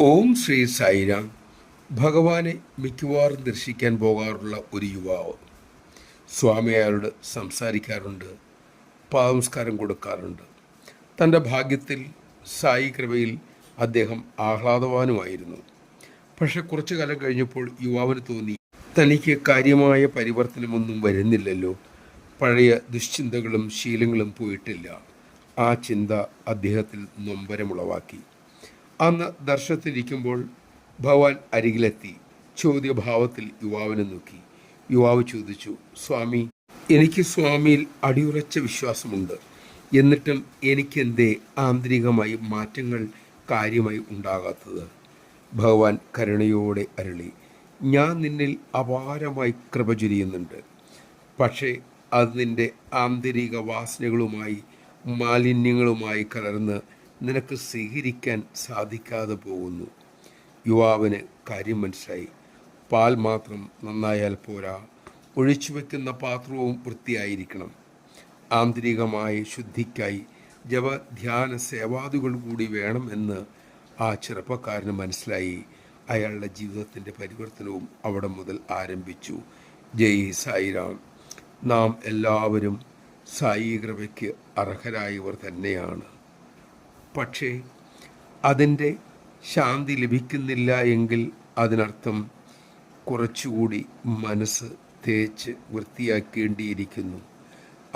ഓം ശ്രീ സായിരാം. ഭഗവാനെ മിക്കവാറും ദർശിക്കാൻ പോകാറുള്ള ഒരു യുവാവ് സ്വാമി അയാളോട് സംസാരിക്കാറുണ്ട്, പാദനമസ്കാരം കൊടുക്കാറുണ്ട്. തൻ്റെ ഭാഗ്യത്തിൽ സായി കൃപയിൽ അദ്ദേഹം ആഹ്ലാദവാനുമായിരുന്നു. പക്ഷെ കുറച്ചു കാലം കഴിഞ്ഞപ്പോൾ യുവാവിന് തോന്നി, തനിക്ക് കാര്യമായ പരിവർത്തനമൊന്നും വരുന്നില്ലല്ലോ, പഴയ ദുശ്ചിന്തകളും ശീലങ്ങളും പോയിട്ടില്ല. ആ ചിന്ത അദ്ദേഹത്തിൽ നൊമ്പരമുളവാക്കി. അന്ന് ദർശനത്തിരിക്കുമ്പോൾ ഭഗവാൻ അരികിലെത്തി ചോദ്യഭാവത്തിൽ യുവാവിനെ നോക്കി. യുവാവ് ചോദിച്ചു, സ്വാമി, എനിക്ക് സ്വാമിയിൽ അടിയുറച്ച വിശ്വാസമുണ്ട്, എന്നിട്ടും എനിക്കെന്തേ ആന്തരികമായി മാറ്റങ്ങൾ കാര്യമായി ഉണ്ടാകാത്തത്? ഭഗവാൻ കരുണയോടെ അരുളി, ഞാൻ നിന്നിൽ അപാരമായി കൃപ ചൊരിയുന്നുണ്ട്. പക്ഷേ അത് നിന്റെ ആന്തരിക വാസനകളുമായി മാലിന്യങ്ങളുമായി കലർന്ന് നിനക്ക് സ്വീകരിക്കാൻ സാധിക്കാതെ പോകുന്നു. യുവാവിന് കാര്യം മനസ്സിലായി. പാൽ മാത്രം നന്നായാൽ പോരാ, ഒഴിച്ചു വയ്ക്കുന്ന പാത്രവും വൃത്തിയായിരിക്കണം. ആന്തരികമായ ശുദ്ധിക്കായി ജപധ്യാന സേവാദികൾ കൂടി വേണം എന്ന് ആ ചെറുപ്പക്കാരന് മനസ്സിലായി. അയാളുടെ ജീവിതത്തിൻ്റെ പരിവർത്തനവും അവിടെ മുതൽ ആരംഭിച്ചു. ജയ് സായിരാം. നാം എല്ലാവരും സായി കൃപയ്ക്ക് അർഹരായവർ തന്നെയാണ്. പക്ഷേ അതിൻ്റെ ശാന്തി ലഭിക്കുന്നില്ല എങ്കിൽ അതിനർത്ഥം കുറച്ചുകൂടി മനസ്സ് തേച്ച് വൃത്തിയാക്കേണ്ടിയിരിക്കുന്നു.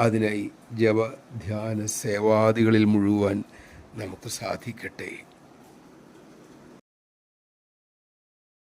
അതിനായി ജപ ധ്യാന സേവാദികളിൽ മുഴുവൻ നമുക്ക് സാധിക്കട്ടെ.